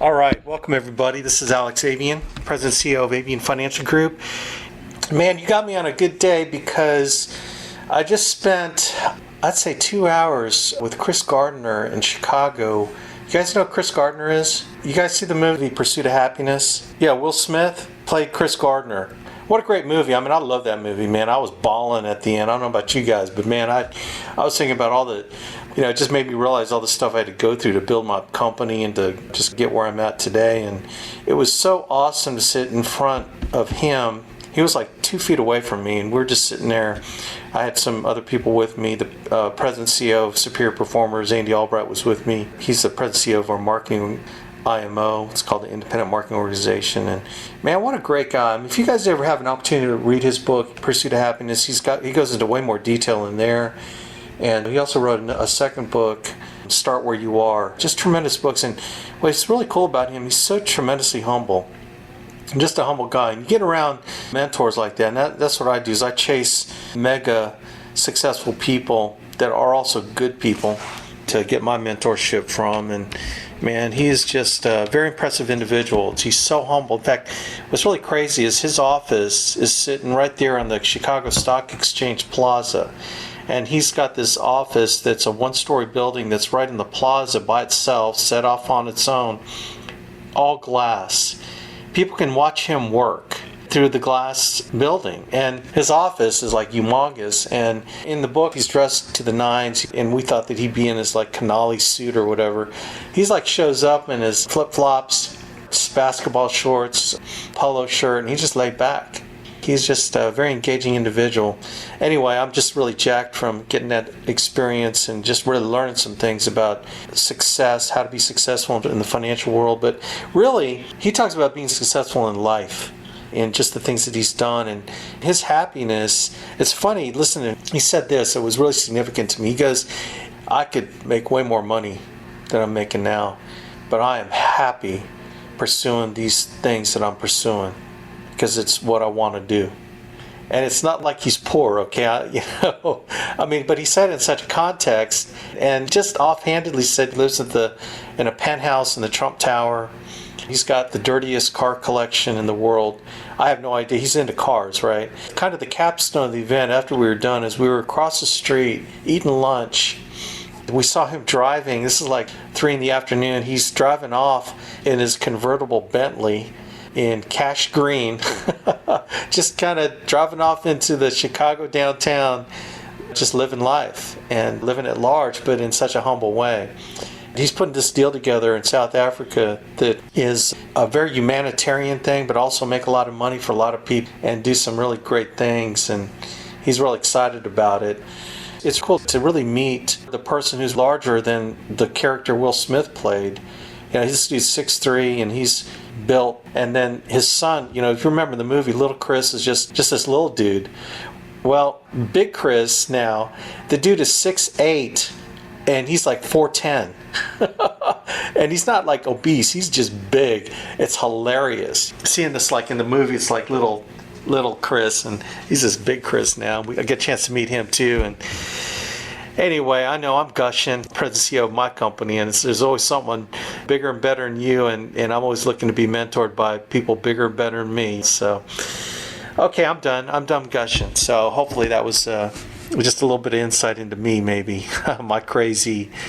All right, welcome everybody. This is Alex Avian, President and CEO of ABN Financial Group. Man, you got me on a good day because I just spent, I'd say, 2 hours with Chris Gardner in Chicago. You guys know who Chris Gardner is? You guys see the movie Pursuit of Happiness? Yeah, Will Smith played Chris Gardner. What a great movie. I mean, I love that movie, man. I was bawling at the end. I don't know about you guys, but man, I was thinking about all the, it just made me realize all the stuff I had to go through to build my company and to just get where I'm at today. And it was so awesome to sit in front of him. He was like 2 feet away from me, and we're just sitting there. I had some other people with me. The president and CEO of Superior Performers, Andy Albright, was with me. He's the president and CEO of our marketing IMO. It's called the Independent Marketing Organization. And man, what a great guy. I mean, if you guys ever have an opportunity to read his book, Pursuit of Happiness, he goes into way more detail in there. And he also wrote a second book, Start Where You Are. Just tremendous books. And what's really cool about him, he's so tremendously humble. I'm just a humble guy. And you get around mentors like that, and that's what I do, is I chase mega successful people that are also good people to get my mentorship from. And man, he is just a very impressive individual. He's so humble. In fact, what's really crazy is his office is sitting right there on the Chicago Stock Exchange Plaza. And he's got this office that's a one-story building that's right in the plaza by itself, set off on its own, all glass. People can watch him work through the glass building, and his office is like humongous. And in the book, he's dressed to the nines, and we thought that he'd be in his like Canali suit or whatever. He's like shows up in his flip-flops, basketball shorts, polo shirt, and he's just laid back. He's just a very engaging individual. Anyway, I'm just really jacked from getting that experience and just really learning some things about success, how to be successful in the financial world. But really, he talks about being successful in life and just the things that he's done and his happiness. It's funny, listen, he said this, it was really significant to me. He goes, I could make way more money than I'm making now, but I am happy pursuing these things that I'm pursuing because it's what I want to do. And it's not like he's poor, okay? But he said it in such a context, and just offhandedly said he lives in a penthouse in the Trump Tower. He's got the dirtiest car collection in the world. I have no idea. He's into cars, right? Kind of the capstone of the event after we were done is we were across the street eating lunch. We saw him driving. This is like 3 p.m. He's driving off in his convertible Bentley in cash green, just kind of driving off into the Chicago downtown, just living life and living at large, but in such a humble way. He's putting this deal together in South Africa that is a very humanitarian thing, but also make a lot of money for a lot of people and do some really great things. And he's really excited about it. It's cool to really meet the person who's larger than the character Will Smith played. This dude's 6'3", and he's built. And then his son, if you remember the movie, little Chris is just this little dude. Well, big Chris now, the dude is 6'8", and he's like 4'10". And he's not like obese, he's just big. It's hilarious. Seeing this like in the movie, it's like little Chris, and he's this big Chris now. I get a chance to meet him too. And anyway, I know I'm gushing, president CEO of my company, and there's always someone bigger and better than you, and I'm always looking to be mentored by people bigger and better than me. So, okay, I'm done gushing. So hopefully that was just a little bit of insight into me, maybe, my craziness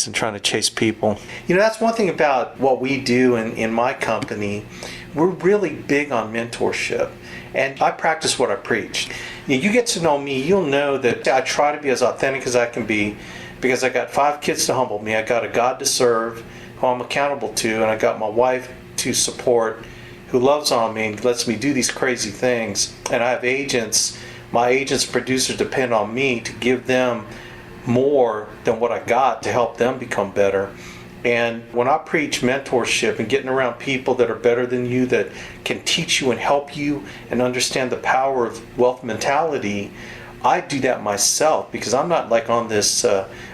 and trying to chase people. That's one thing about what we do in my company. We're really big on mentorship, and I practice what I preach. You get to know me, you'll know that I try to be as authentic as I can be, because I got 5 kids to humble me. I got a God to serve, who I'm accountable to, and I got my wife to support, who loves on me and lets me do these crazy things. And I have agents. My agents, producers depend on me to give them more than what I got to help them become better. And when I preach mentorship and getting around people that are better than you, that can teach you and help you and understand the power of wealth mentality, I do that myself, because I'm not like on this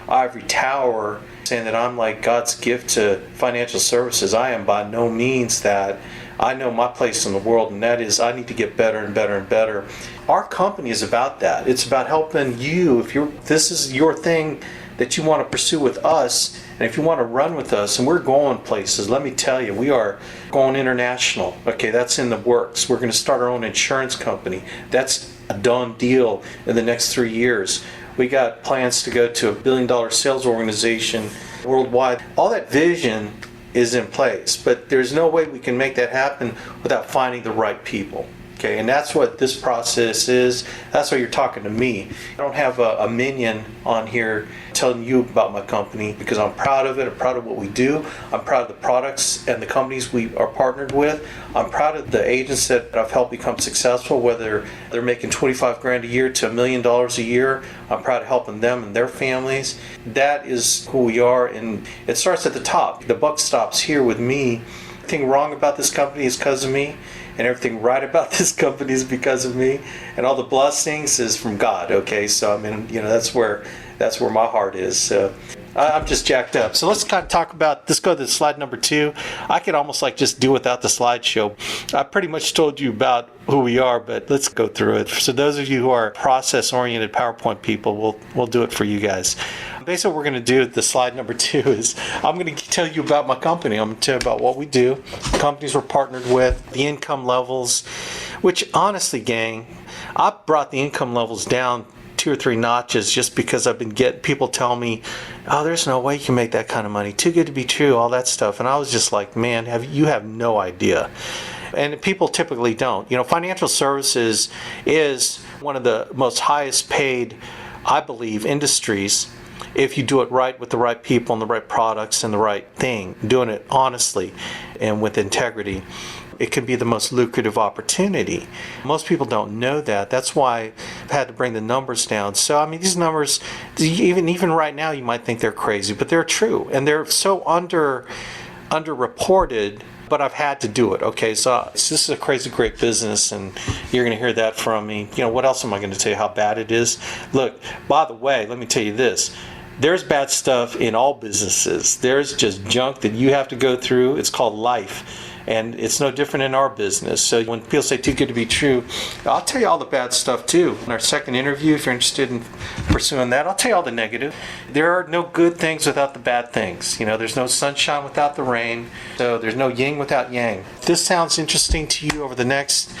ivory tower saying that I'm like God's gift to financial services. I am by no means that. I know my place in the world, and that is I need to get better and better and better. Our company is about that. It's about helping you. If this is your thing that you want to pursue with us, and if you want to run with us, and we're going places, let me tell you, we are going international. Okay, that's in the works. We're going to start our own insurance company. That's a done deal in the next 3 years. We got plans to go to a $1 billion sales organization worldwide. All that vision is in place, but there's no way we can make that happen without finding the right people. Okay, and that's what this process is. That's why you're talking to me. I don't have a minion on here telling you about my company, because I'm proud of it. I'm proud of what we do. I'm proud of the products and the companies we are partnered with. I'm proud of the agents that I've helped become successful, whether they're making 25 grand a year to $1 million a year. I'm proud of helping them and their families. That is who we are, and it starts at the top. The buck stops here with me. Everything wrong about this company is because of me, and everything right about this company is because of me, and all the blessings is from God. Okay, so I mean, that's where my heart is. So I'm just jacked up. So let's kind of talk about, let's go to slide number 2. I could almost just do without the slideshow. I pretty much told you about who we are, but let's go through it. So those of you who are process-oriented PowerPoint people, we'll do it for you guys. Basically, what we're going to do at the slide number 2 is I'm going to tell you about my company. I'm going to tell you about what we do, the companies we're partnered with, the income levels, which honestly, gang, I brought the income levels down 2 or 3 notches just because I've been getting people tell me, oh, there's no way you can make that kind of money. Too good to be true, all that stuff. And I was just like, man, you have no idea. And people typically don't. Financial services is one of the most highest paid, I believe, industries if you do it right with the right people and the right products and the right thing, doing it honestly and with integrity. It can be the most lucrative opportunity. Most people don't know that. That's why I've had to bring the numbers down. So, I mean, these numbers, even right now, you might think they're crazy, but they're true. And they're so underreported, but I've had to do it. Okay, so this is a crazy great business, and you're going to hear that from me. What else am I going to tell you how bad it is? Look, by the way, let me tell you this. There's bad stuff in all businesses. There's just junk that you have to go through. It's called life. And it's no different in our business. So when people say too good to be true, I'll tell you all the bad stuff too. In our second interview, if you're interested in pursuing that, I'll tell you all the negative. There are no good things without the bad things. There's no sunshine without the rain. So there's no yin without yang. If this sounds interesting to you over the next,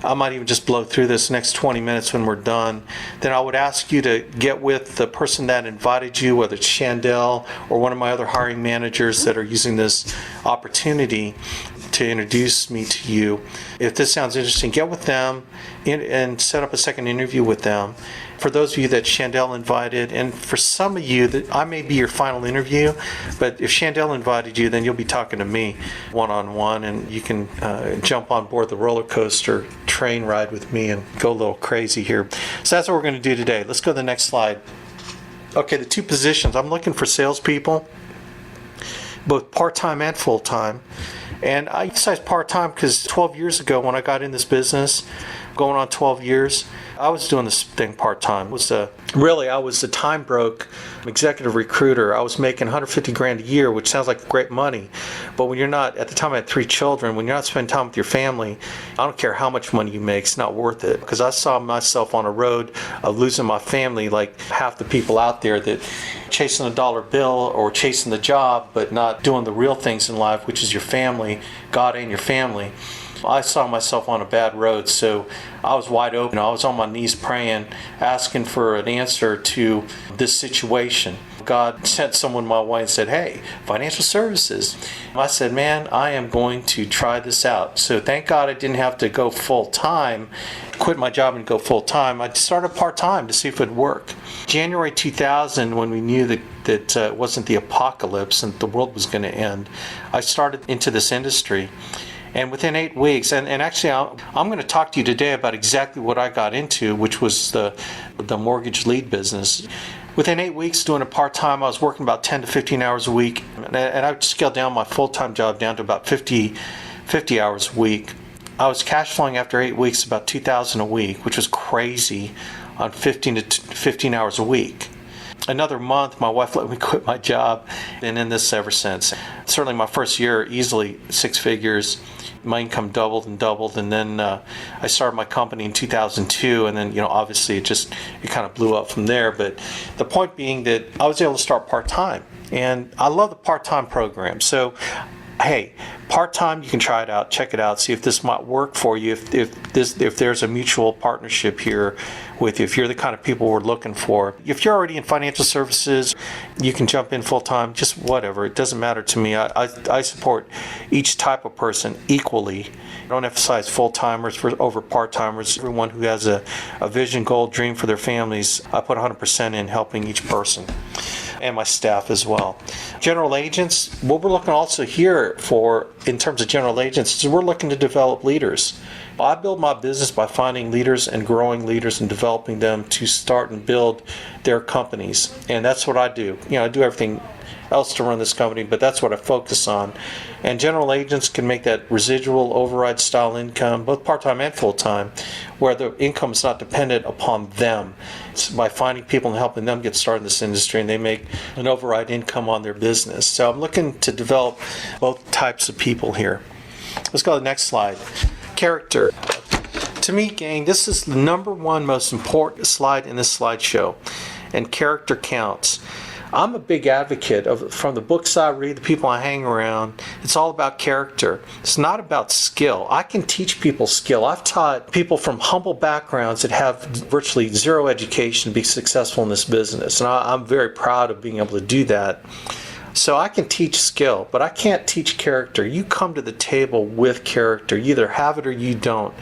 I might even just blow through this next 20 minutes when we're done, then I would ask you to get with the person that invited you, whether it's Chandel or one of my other hiring managers that are using this opportunity to introduce me to you. If this sounds interesting, get with them and set up a second interview with them. For those of you that Chandel invited, and for some of you that I may be your final interview, but if Chandel invited you, then you'll be talking to me one-on-one, and you can jump on board the roller coaster train ride with me and go a little crazy here. So that's what we're going to do today. Let's go to the next slide. Okay, the 2 positions. I'm looking for salespeople, both part-time and full-time. And I emphasize part-time because 12 years ago when I got in this business, going on 12 years, I was doing this thing part-time. I was a time broke executive recruiter. I was making 150 grand a year, which sounds like great money. But when you're not, at the time I had 3 children, when you're not spending time with your family, I don't care how much money you make, it's not worth it. Because I saw myself on a road of losing my family, like half the people out there that chasing a dollar bill or chasing the job, but not doing the real things in life, which is your family, God and your family. I saw myself on a bad road, so I was wide open. I was on my knees praying, asking for an answer to this situation. God sent someone my way and said, hey, financial services. I said, man, I am going to try this out. So thank God I didn't have to go full-time, quit my job and go full-time. I started part-time to see if it would work. January 2000, when we knew that it wasn't the apocalypse and the world was going to end, I started into this industry. And within 8 weeks, and actually I'm going to talk to you today about exactly what I got into, which was the mortgage lead business. Within 8 weeks doing it part-time, I was working about 10 to 15 hours a week. And I scaled down my full-time job down to about 50 hours a week. I was cash flowing after 8 weeks about $2,000 a week, which was crazy on 15 hours a week. Another month, my wife let me quit my job, and in this ever since. Certainly my first year, easily 6 figures. My income doubled and doubled, and then I started my company in 2002, and then obviously it kind of blew up from there. But the point being that I was able to start part-time, and I love the part-time program. So hey, part-time, you can try it out, check it out, see if this might work for you, if there's a mutual partnership here with you, if you're the kind of people we're looking for. If you're already in financial services, you can jump in full-time, just whatever. It doesn't matter to me. I support each type of person equally. I don't emphasize full-timers over part-timers. Everyone who has a vision, goal, dream for their families, I put 100% in helping each person, and my staff as well. General agents, what we're looking also here for in terms of general agents is we're looking to develop leaders. I build my business by finding leaders and growing leaders and developing them to start and build their companies. And that's what I do. I do everything else to run this company, but that's what I focus on. And general agents can make that residual override style income, both part-time and full-time, where the income is not dependent upon them. It's by finding people and helping them get started in this industry, and they make an override income on their business. So I'm looking to develop both types of people here. Let's go to the next slide. Character. To me, gang, this is the number one most important slide in this slideshow, and character counts. I'm a big advocate from the books I read, the people I hang around, it's all about character. It's not about skill. I can teach people skill. I've taught people from humble backgrounds that have virtually zero education to be successful in this business, and I'm very proud of being able to do that. So I can teach skill, but I can't teach character. You come to the table with character. You either have it or you don't.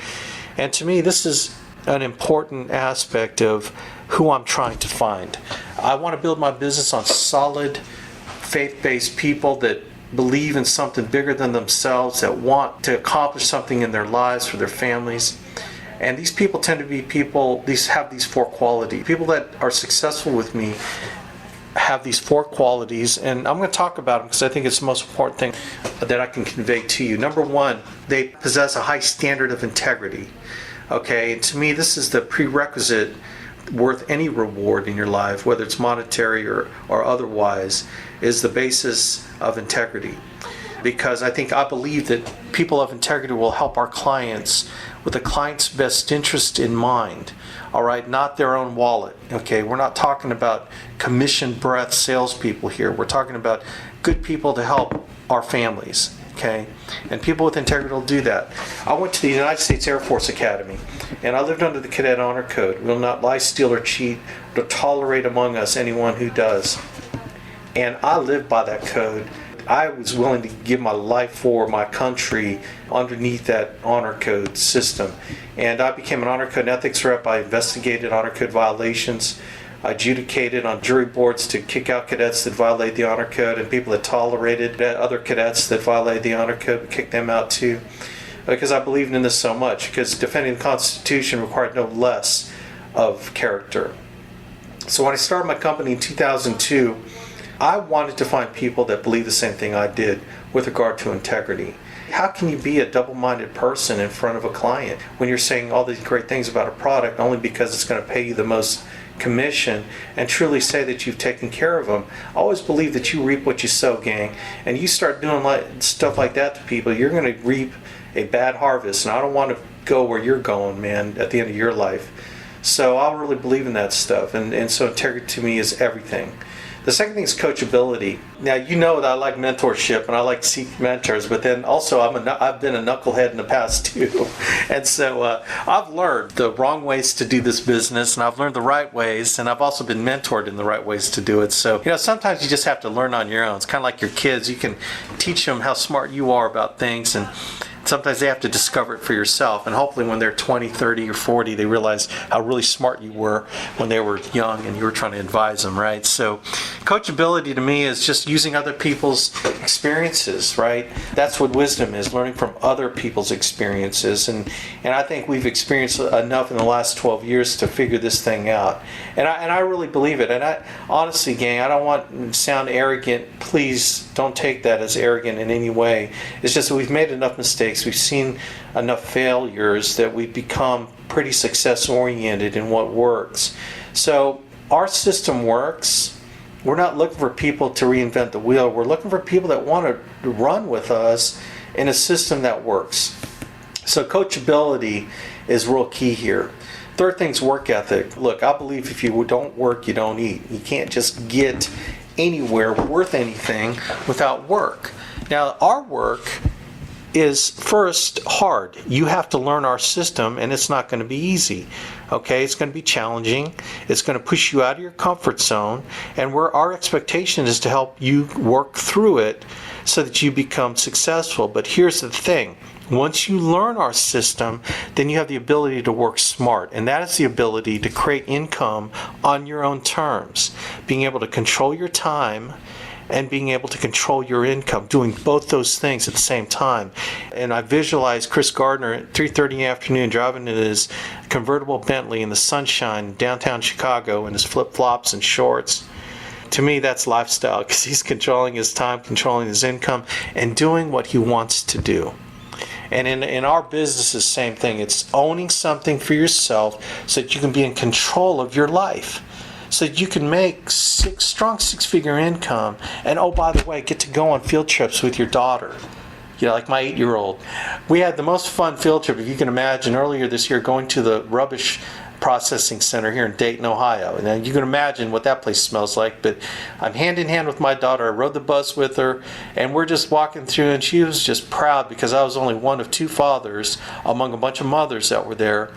And to me, this is an important aspect of who I'm trying to find. I want to build my business on solid, faith-based people that believe in something bigger than themselves, that want to accomplish something in their lives for their families. And these people tend to be people, have these 4 qualities. People that are successful with me have these 4 qualities, and I'm going to talk about them because I think it's the most important thing that I can convey to you. Number 1, they possess a high standard of integrity. Okay, and to me, this is the prerequisite worth any reward in your life, whether it's monetary or otherwise, is the basis of integrity. Because I believe that people of integrity will help our clients with the client's best interest in mind. All right, not their own wallet. Okay, we're not talking about commission breath salespeople here. We're talking about good people to help our families. Okay, and people with integrity will do that. I went to the United States Air Force Academy, and I lived under the Cadet Honor Code. We will not lie, steal, or cheat, or tolerate among us anyone who does. And I lived by that code. I was willing to give my life for my country underneath that honor code system. And I became an honor code and ethics rep. I investigated honor code violations. I adjudicated on jury boards to kick out cadets that violate the honor code, and people that tolerated other cadets that violate the honor code, we kicked them out too. Because I believed in this so much, because defending the Constitution required no less of character. So when I started my company in 2002, I wanted to find people that believe the same thing I did with regard to integrity. How can you be a double-minded person in front of a client when you're saying all these great things about a product only because it's going to pay you the most commission, and truly say that you've taken care of them? I always believe that you reap what you sow, gang. And you start doing stuff like that to people, you're going to reap a bad harvest. And I don't want to go where you're going, man, at the end of your life. So I really believe in that stuff. And so integrity to me is everything. The second thing is coachability. Now, you know that I like mentorship and I like to seek mentors, but then also I've been a knucklehead in the past too. And so I've learned the wrong ways to do this business, and I've learned the right ways, and I've also been mentored in the right ways to do it. So, sometimes you just have to learn on your own. It's kind of like your kids. You can teach them how smart you are about things, and sometimes they have to discover it for yourself. And hopefully when they're 20, 30, or 40, they realize how really smart you were when they were young and you were trying to advise them, right? So coachability to me is just using other people's experiences, right? That's what wisdom is, learning from other people's experiences. And I think we've experienced enough in the last 12 years to figure this thing out. And I really believe it. And I honestly, gang, I don't want to sound arrogant. Please don't take that as arrogant in any way. It's just that we've made enough mistakes. We've seen enough failures that we've become pretty success oriented in what works. So our system works, We're not looking for people to reinvent the wheel. We're looking for people that want to run with us in a system that works. So coachability is real key here. Third thing's work ethic. Look, I believe if you don't work, you don't eat. You can't just get anywhere worth anything without work. Now, our work is first hard. You have to learn our system, and it's not going to be easy. Okay, it's going to be challenging. It's going to push you out of your comfort zone, and our expectation is to help you work through it so that you become successful. But here's the thing. Once you learn our system, then you have the ability to work smart, and that is the ability to create income on your own terms, being able to control your time and being able to control your income, doing both those things at the same time. And I visualize Chris Gardner at 3:30 in the afternoon driving in his convertible Bentley in the sunshine in downtown Chicago in his flip-flops and shorts. To me, that's lifestyle, because he's controlling his time, controlling his income, and doing what he wants to do. And in our business, it's the same thing. It's owning something for yourself so that you can be in control of your life, so that you can make strong six-figure income. And oh, by the way, get to go on field trips with your daughter. You know, like my 8-year-old. We had the most fun field trip, if you can imagine, earlier this year, going to the rubbish processing center here in Dayton, Ohio. And then you can imagine what that place smells like. But I'm hand in hand with my daughter. I rode the bus with her, and we're just walking through, and she was just proud because I was only one of 2 fathers among a bunch of mothers that were there.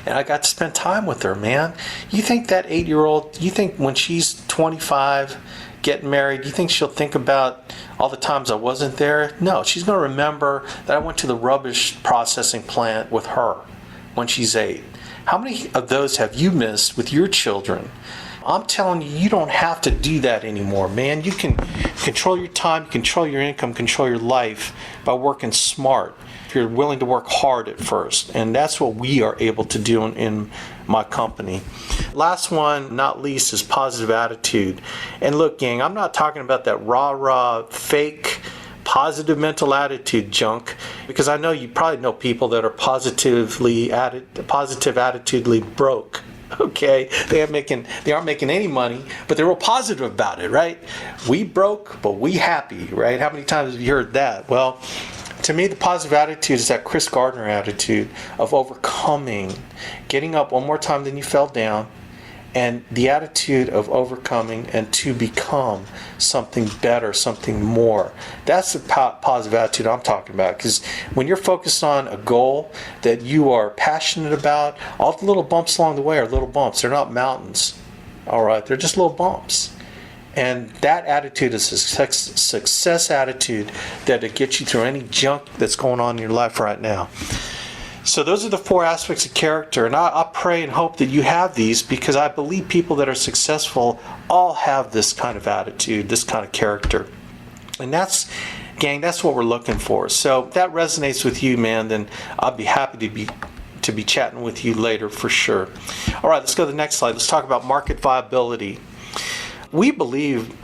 And I got to spend time with her, man. You think that 8-year-old, you think when she's 25, getting married, you think she'll think about all the times I wasn't there? No, she's going to remember that I went to the rubbish processing plant with her when she's 8. How many of those have you missed with your children? I'm telling you, you don't have to do that anymore, man. You can control your time, control your income, control your life by working smart. If you're willing to work hard at first. And that's what we are able to do in my company. Last one, not least, is positive attitude. And look, gang, I'm not talking about that rah-rah, fake, positive mental attitude junk, because I know you probably know people that are positive attitudely broke. Okay, they aren't making any money, but they're real positive about it, right? We broke, but we happy, right? How many times have you heard that? Well, to me, the positive attitude is that Chris Gardner attitude of overcoming, getting up one more time than you fell down, and the attitude of overcoming and to become something better, something more. That's the positive attitude I'm talking about, because when you're focused on a goal that you are passionate about, all the little bumps along the way are little bumps. They're not mountains, all right? They're just little bumps. And that attitude is a success attitude that'll get you through any junk that's going on in your life right now. So those are the 4 aspects of character, and I pray and hope that you have these, because I believe people that are successful all have this kind of attitude, this kind of character. And that's, gang, that's what we're looking for. So if that resonates with you, man, then I'll be happy to be chatting with you later for sure. All right, let's go to the next slide. Let's talk about market viability. We believe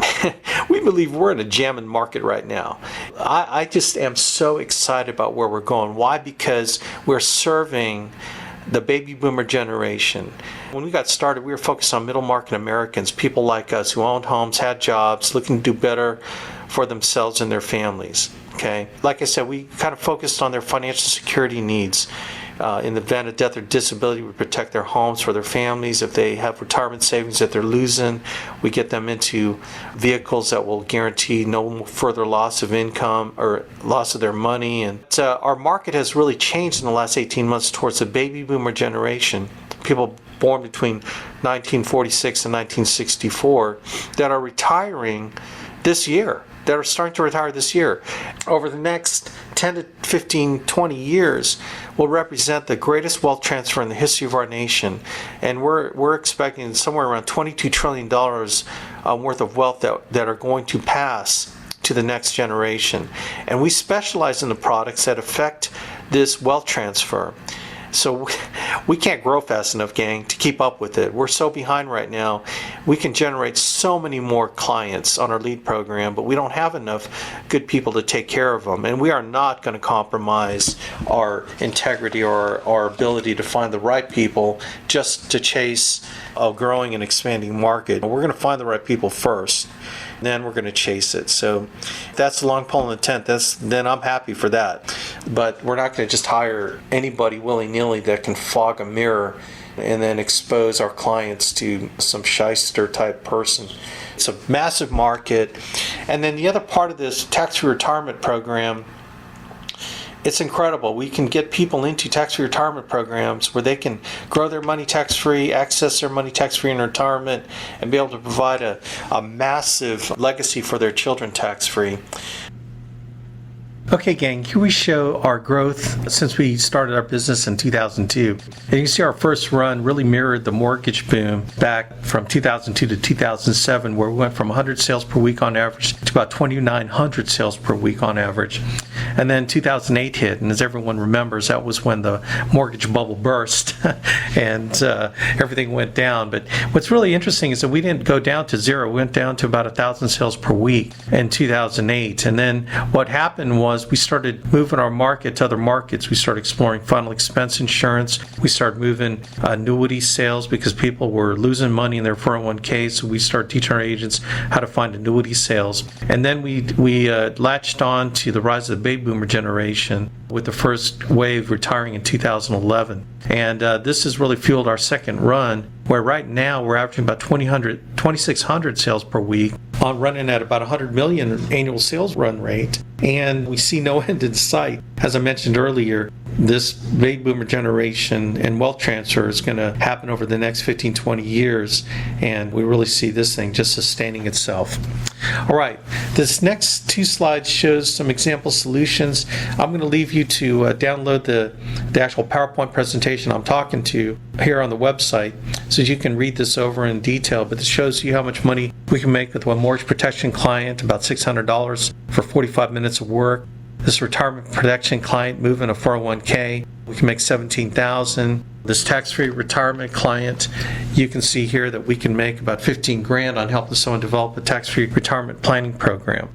we're in a jamming market right now. I just am so excited about where we're going. Why? Because we're serving the baby boomer generation. When we got started, we were focused on middle market Americans, people like us who owned homes, had jobs, looking to do better for themselves and their families. Okay, like I said, we kind of focused on their financial security needs. In the event of death or disability, we protect their homes for their families. If they have retirement savings that they're losing, we get them into vehicles that will guarantee no further loss of income or loss of their money. And our market has really changed in the last 18 months towards the baby boomer generation, people born between 1946 and 1964 that are retiring this year. That are starting to retire this year. Over the next 10 to 15, 20 years will represent the greatest wealth transfer in the history of our nation. And we're expecting somewhere around $22 trillion worth of wealth that are going to pass to the next generation. And we specialize in the products that affect this wealth transfer. So we can't grow fast enough, gang, to keep up with it. We're so behind right now. We can generate so many more clients on our lead program, but we don't have enough good people to take care of them. And we are not going to compromise our integrity or our ability to find the right people just to chase a growing and expanding market. We're going to find the right people first, then we're going to chase it. So if that's the long pole in the tent, then I'm happy for that. But we're not going to just hire anybody willy-nilly that can fog a mirror and then expose our clients to some shyster type person. It's a massive market. And then the other part of this tax-free retirement program, it's incredible. We can get people into tax-free retirement programs where they can grow their money tax-free, access their money tax-free in retirement, and be able to provide a massive legacy for their children tax-free. Okay, gang, here we show our growth since we started our business in 2002. And you can see our first run really mirrored the mortgage boom back from 2002 to 2007, where we went from 100 sales per week on average to about 2,900 sales per week on average. And then 2008 hit, and as everyone remembers, that was when the mortgage bubble burst and everything went down. But what's really interesting is that we didn't go down to zero. We went down to about 1,000 sales per week in 2008. And then what happened was we started moving our market to other markets. We started exploring final expense insurance. We started moving annuity sales because people were losing money in their 401k. So we started teaching our agents how to find annuity sales. And then we latched on to the rise of the baby boomer generation with the first wave retiring in 2011. And this has really fueled our second run, where right now we're averaging about 2,600 sales per week, on running at about 100 million annual sales run rate. And we see no end in sight. As I mentioned earlier, this baby boomer generation and wealth transfer is going to happen over the next 15, 20 years. And we really see this thing just sustaining itself. All right, this next two slides shows some example solutions. I'm going to leave you to download the actual PowerPoint presentation I'm talking to here on the website so you can read this over in detail. But this shows you how much money we can make with one mortgage protection client, about $600 for 45 minutes of work. This retirement protection client moving a 401k, we can make $17,000. This tax-free retirement client, you can see here that we can make about $15,000 on helping someone develop a tax-free retirement planning program.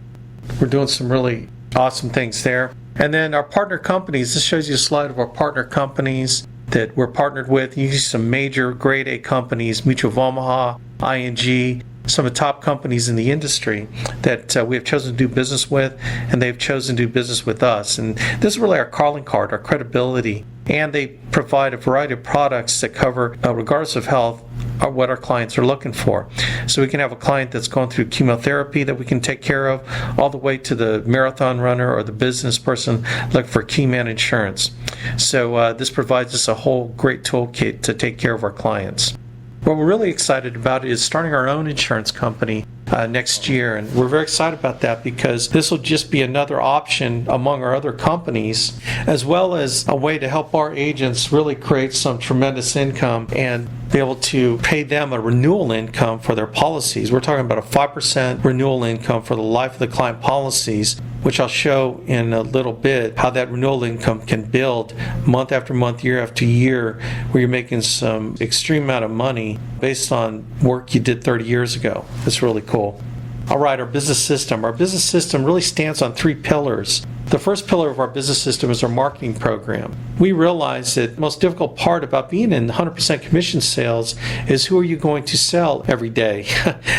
We're doing some really awesome things there. And then our partner companies, this shows you a slide of our partner companies that we're partnered with. You see some major grade A companies, Mutual of Omaha, ING, some of the top companies in the industry that we have chosen to do business with, and they've chosen to do business with us. And this is really our calling card, our credibility. And they provide a variety of products that cover, regardless of health, what our clients are looking for. So we can have a client that's going through chemotherapy that we can take care of, all the way to the marathon runner or the business person looking for key man insurance. So this provides us a whole great toolkit to take care of our clients. What we're really excited about is starting our own insurance company next year, and we're very excited about that because this will just be another option among our other companies, as well as a way to help our agents really create some tremendous income and be able to pay them a renewal income for their policies. We're talking about a 5% renewal income for the life of the client policies, which I'll show in a little bit how that renewal income can build month after month, year after year, where you're making some extreme amount of money based on work you did 30 years ago. It's really cool. All right, our business system. Our business system really stands on three pillars. The first pillar of our business system is our marketing program. We realize that the most difficult part about being in 100% commission sales is who are you going to sell every day?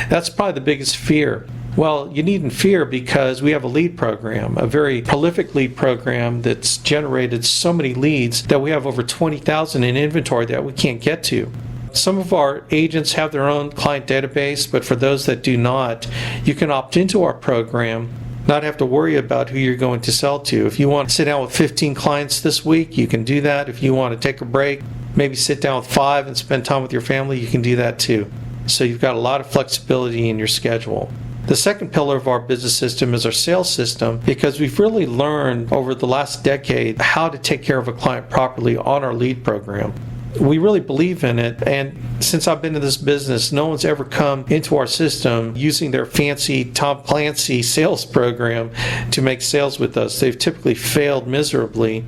That's probably the biggest fear. Well, you needn't fear because we have a lead program, a very prolific lead program that's generated so many leads that we have over 20,000 in inventory that we can't get to. Some of our agents have their own client database, but for those that do not, you can opt into our program, not have to worry about who you're going to sell to. If you want to sit down with 15 clients this week, you can do that. If you want to take a break, maybe sit down with 5 and spend time with your family, you can do that too. So you've got a lot of flexibility in your schedule. The second pillar of our business system is our sales system, because we've really learned over the last decade how to take care of a client properly on our lead program. We really believe in it, and since I've been in this business, no one's ever come into our system using their fancy Tom Clancy sales program to make sales with us. They've typically failed miserably.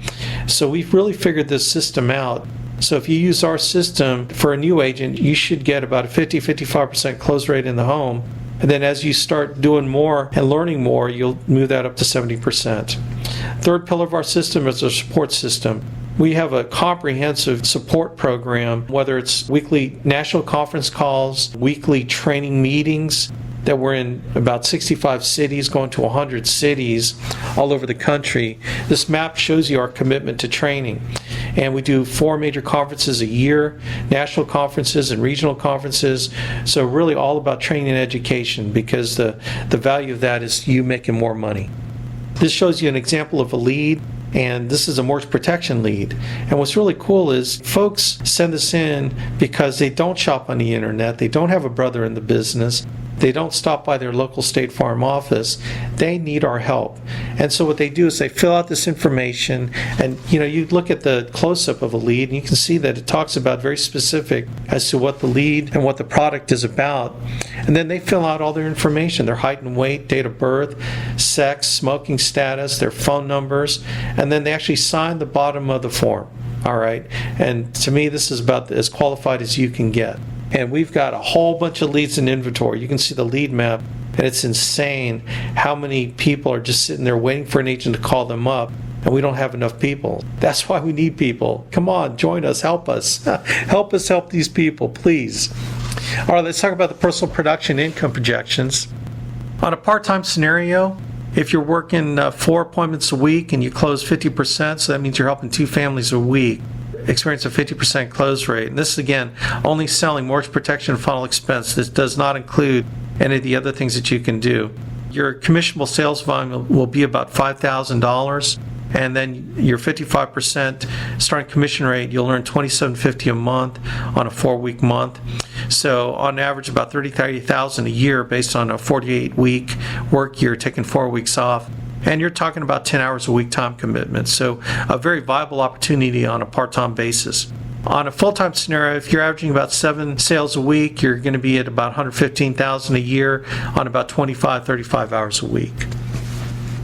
So we've really figured this system out. So if you use our system for a new agent, you should get about a 50-55% close rate in the home. And then as you start doing more and learning more, you'll move that up to 70%. Third pillar of our system is our support system. We have a comprehensive support program, whether it's weekly national conference calls, weekly training meetings, that we're in about 65 cities, going to 100 cities all over the country. This map shows you our commitment to training. And we do 4 major conferences a year, national conferences and regional conferences. So really all about training and education, because the value of that is you making more money. This shows you an example of a lead, and this is a mortgage protection lead. And what's really cool is folks send this in because they don't shop on the internet, they don't have a brother in the business, they don't stop by their local State Farm office. They need our help. And so what they do is they fill out this information, and you look at the close-up of a lead and you can see that it talks about very specific as to what the lead and what the product is about. And then they fill out all their information, their height and weight, date of birth, sex, smoking status, their phone numbers, and then they actually sign the bottom of the form. All right. And to me, this is about as qualified as you can get. And we've got a whole bunch of leads in inventory. You can see the lead map, and it's insane how many people are just sitting there waiting for an agent to call them up, and we don't have enough people. That's why we need people. Come on, join us, help us. Help us help these people, please. All right, let's talk about the personal production income projections. On a part-time scenario, if you're working 4 appointments a week and you close 50%, so that means you're helping 2 families a week, experience a 50% close rate. And this is, again, only selling mortgage protection funnel expense. This does not include any of the other things that you can do. Your commissionable sales volume will be about $5,000, and then your 55% starting commission rate, you'll earn $2,750 a month on a 4-week month. So on average, about $30,000 a year based on a 48-week work year, taking 4 weeks off. And you're talking about 10 hours a week time commitment. So a very viable opportunity on a part-time basis. On a full-time scenario, if you're averaging about 7 sales a week, you're going to be at about $115,000 a year on about 35 hours a week.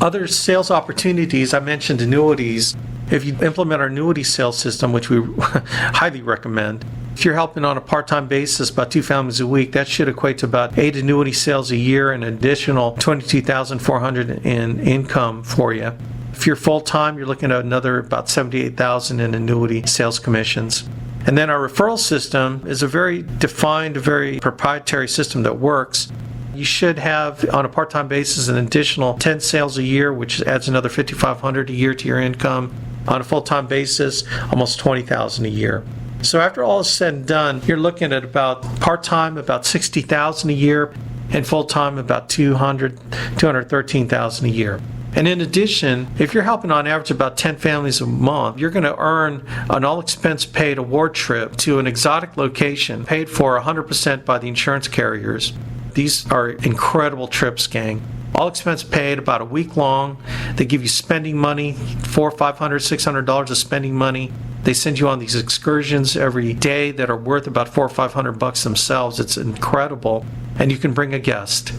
Other sales opportunities, I mentioned annuities. If you implement our annuity sales system, which we highly recommend, if you're helping on a part-time basis about 2 families a week, that should equate to about 8 annuity sales a year and an additional $22,400 in income for you. If you're full-time, you're looking at another about $78,000 in annuity sales commissions. And then our referral system is a very defined, very proprietary system that works. You should have, on a part-time basis, an additional 10 sales a year, which adds another $5,500 a year to your income. On a full-time basis, almost $20,000 a year. So after all is said and done, you're looking at about part-time, about $60,000 a year, and full-time, about $213,000 a year. And in addition, if you're helping on average about 10 families a month, you're going to earn an all-expense paid award trip to an exotic location paid for 100% by the insurance carriers. These are incredible trips, gang. All expense paid, about a week long. They give you spending money, $400, $500, $600 of spending money. They send you on these excursions every day that are worth about $400 or $500 themselves. It's incredible. And you can bring a guest.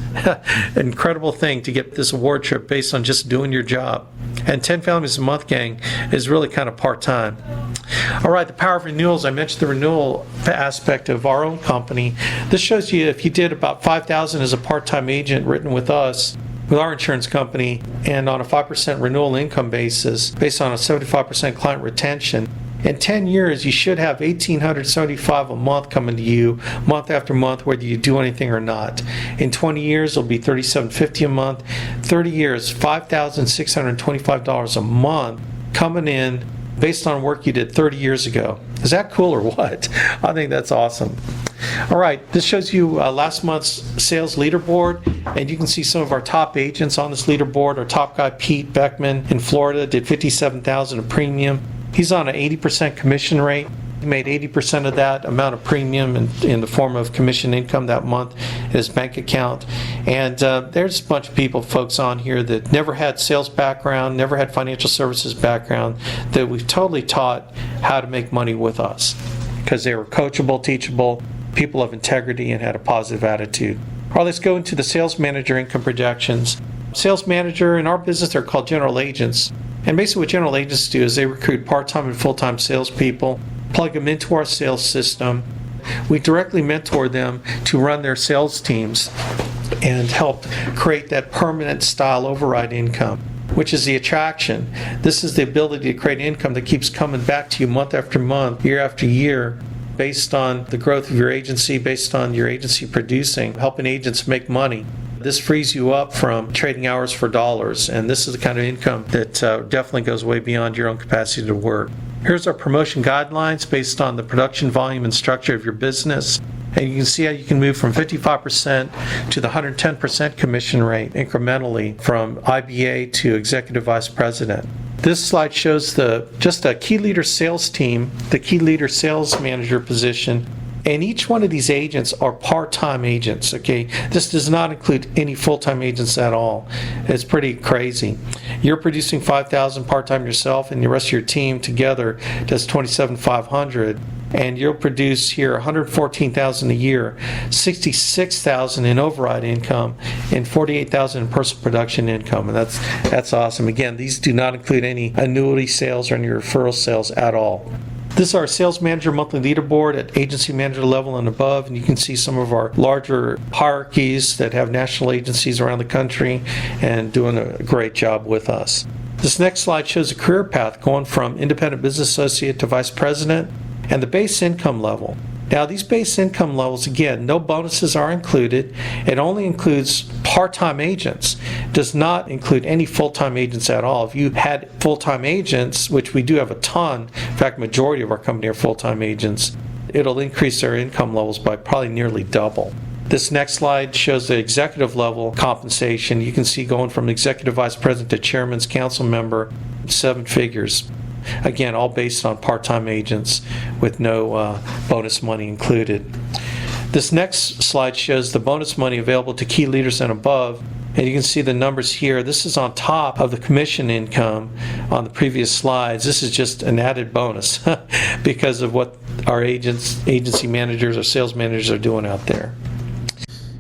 Incredible thing to get this award trip based on just doing your job. And 10 families a month, gang, is really kind of part-time. All right, the power of renewals. I mentioned the renewal aspect of our own company. This shows you if you did about $5,000 as a part-time agent written with us, with our insurance company, and on a 5% renewal income basis, based on a 75% client retention, in 10 years, you should have $1,875 a month coming to you, month after month, whether you do anything or not. In 20 years, it'll be $3,750 a month. 30 years, $5,625 a month coming in based on work you did 30 years ago. Is that cool or what? I think that's awesome. All right, this shows you last month's sales leaderboard, and you can see some of our top agents on this leaderboard. Our top guy, Pete Beckman in Florida, did $57,000 of premium. He's on an 80% commission rate. He made 80% of that amount of premium in the form of commission income that month in his bank account. And there's a bunch of folks on here that never had sales background, never had financial services background, that we've totally taught how to make money with us because they were coachable, teachable, people of integrity, and had a positive attitude. All right, let's go into the sales manager income projections. Sales manager, in our business, they're called general agents. And basically what general agents do is they recruit part-time and full-time salespeople. plug them into our sales system. We directly mentor them to run their sales teams and help create that permanent style override income, which is the attraction. This is the ability to create income that keeps coming back to you month after month, year after year, based on the growth of your agency, based on your agency producing, helping agents make money. This frees you up from trading hours for dollars, and this is the kind of income that definitely goes way beyond your own capacity to work. Here's our promotion guidelines based on the production volume and structure of your business. And you can see how you can move from 55% to the 110% commission rate incrementally from IBA to Executive Vice President. This slide shows just a key leader sales team, the key leader sales manager position, and each one of these agents are part-time agents, okay? This does not include any full-time agents at all. It's pretty crazy. You're producing 5,000 part-time yourself, and the rest of your team together does 27,500. And you'll produce here 114,000 a year, 66,000 in override income, and 48,000 in personal production income, and that's awesome. Again, these do not include any annuity sales or any referral sales at all. This is our sales manager monthly leaderboard at agency manager level and above, and you can see some of our larger hierarchies that have national agencies around the country and doing a great job with us. This next slide shows a career path going from independent business associate to vice president and the base income level. Now, these base income levels, again, no bonuses are included. It only includes part-time agents. It does not include any full-time agents at all. If you had full-time agents, which we do have a ton, in fact, majority of our company are full-time agents, it'll increase their income levels by probably nearly double. This next slide shows the executive level compensation. You can see going from executive vice president to chairman's council member, 7 figures. Again, all based on part-time agents with no bonus money included. This next slide shows the bonus money available to key leaders and above, and you can see the numbers here. This is on top of the commission income on the previous slides. This is just an added bonus because of what our agency managers or sales managers are doing out there.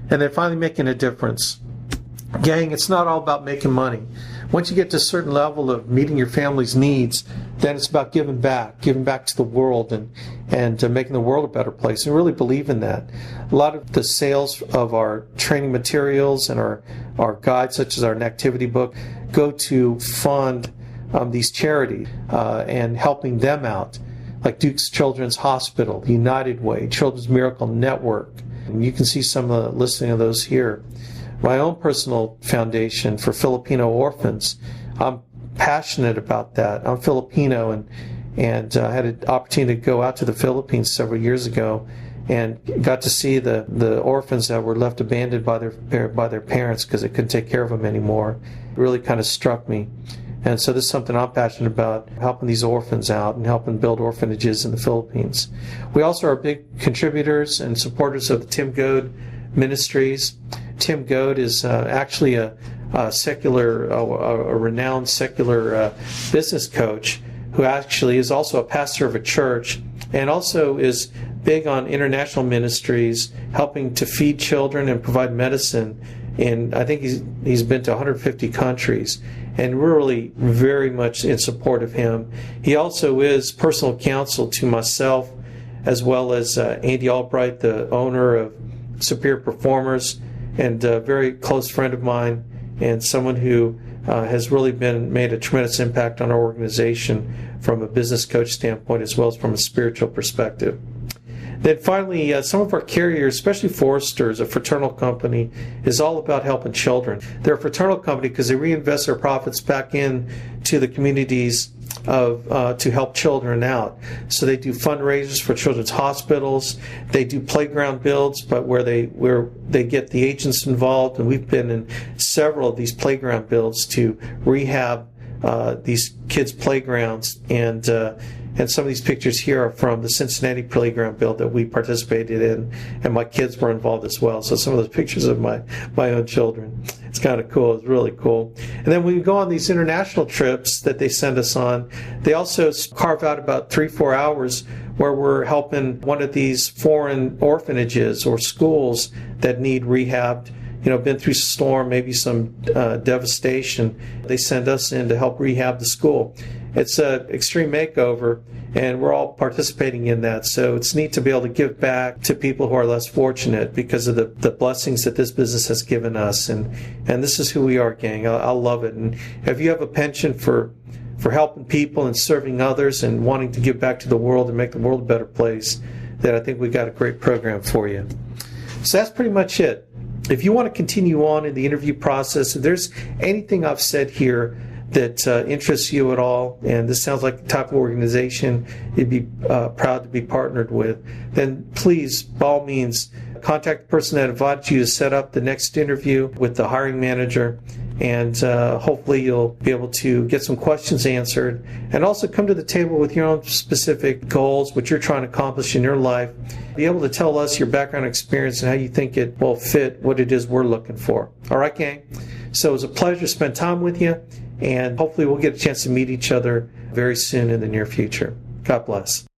And they're finally making a difference. Gang, it's not all about making money. Once you get to a certain level of meeting your family's needs, then it's about giving back to the world and making the world a better place. And really believe in that. A lot of the sales of our training materials and our guides, such as our activity book, go to fund these charities and helping them out, like Duke's Children's Hospital, the United Way, Children's Miracle Network. And you can see some of the listing of those here. My own personal foundation for Filipino orphans, I'm passionate about that. I'm Filipino and I had an opportunity to go out to the Philippines several years ago and got to see the orphans that were left abandoned by their parents because they couldn't take care of them anymore. It really kind of struck me. And so this is something I'm passionate about, helping these orphans out and helping build orphanages in the Philippines. We also are big contributors and supporters of the Tim Goad Ministries. Tim Goad is actually a renowned secular business coach who actually is also a pastor of a church and also is big on international ministries, helping to feed children and provide medicine. And I think he's been to 150 countries, and we're really very much in support of him. He also is personal counsel to myself, as well as Andy Albright, the owner of Superior Performers, and a very close friend of mine, and someone who has really made a tremendous impact on our organization from a business coach standpoint as well as from a spiritual perspective. Then finally, some of our carriers, especially Forrester's, a fraternal company, is all about helping children. They're a fraternal company because they reinvest their profits back in to the communities to help children out. So they do fundraisers for children's hospitals. They do playground builds, but where they get the agents involved, and we've been in several of these playground builds to rehab these kids' playgrounds. And some of these pictures here are from the Cincinnati playground build that we participated in, and my kids were involved as well. So some of those pictures of my own children. It's kind of cool. It's really cool. And then when we go on these international trips that they send us on, they also carve out about 3-4 hours where we're helping one of these foreign orphanages or schools that need rehabbed been through storm, maybe some devastation, they send us in to help rehab the school. It's an extreme makeover, and we're all participating in that. So it's neat to be able to give back to people who are less fortunate because of the blessings that this business has given us. And this is who we are, gang. I love it. And if you have a penchant for helping people and serving others and wanting to give back to the world and make the world a better place, then I think we got a great program for you. So that's pretty much it. If you want to continue on in the interview process, if there's anything I've said here that interests you at all, and this sounds like the type of organization you'd be proud to be partnered with, then please, by all means, contact the person that invited you to set up the next interview with the hiring manager, and hopefully you'll be able to get some questions answered, and also come to the table with your own specific goals, what you're trying to accomplish in your life. Be able to tell us your background experience and how you think it will fit what it is we're looking for. All right, gang? So it was a pleasure to spend time with you, and hopefully we'll get a chance to meet each other very soon in the near future. God bless.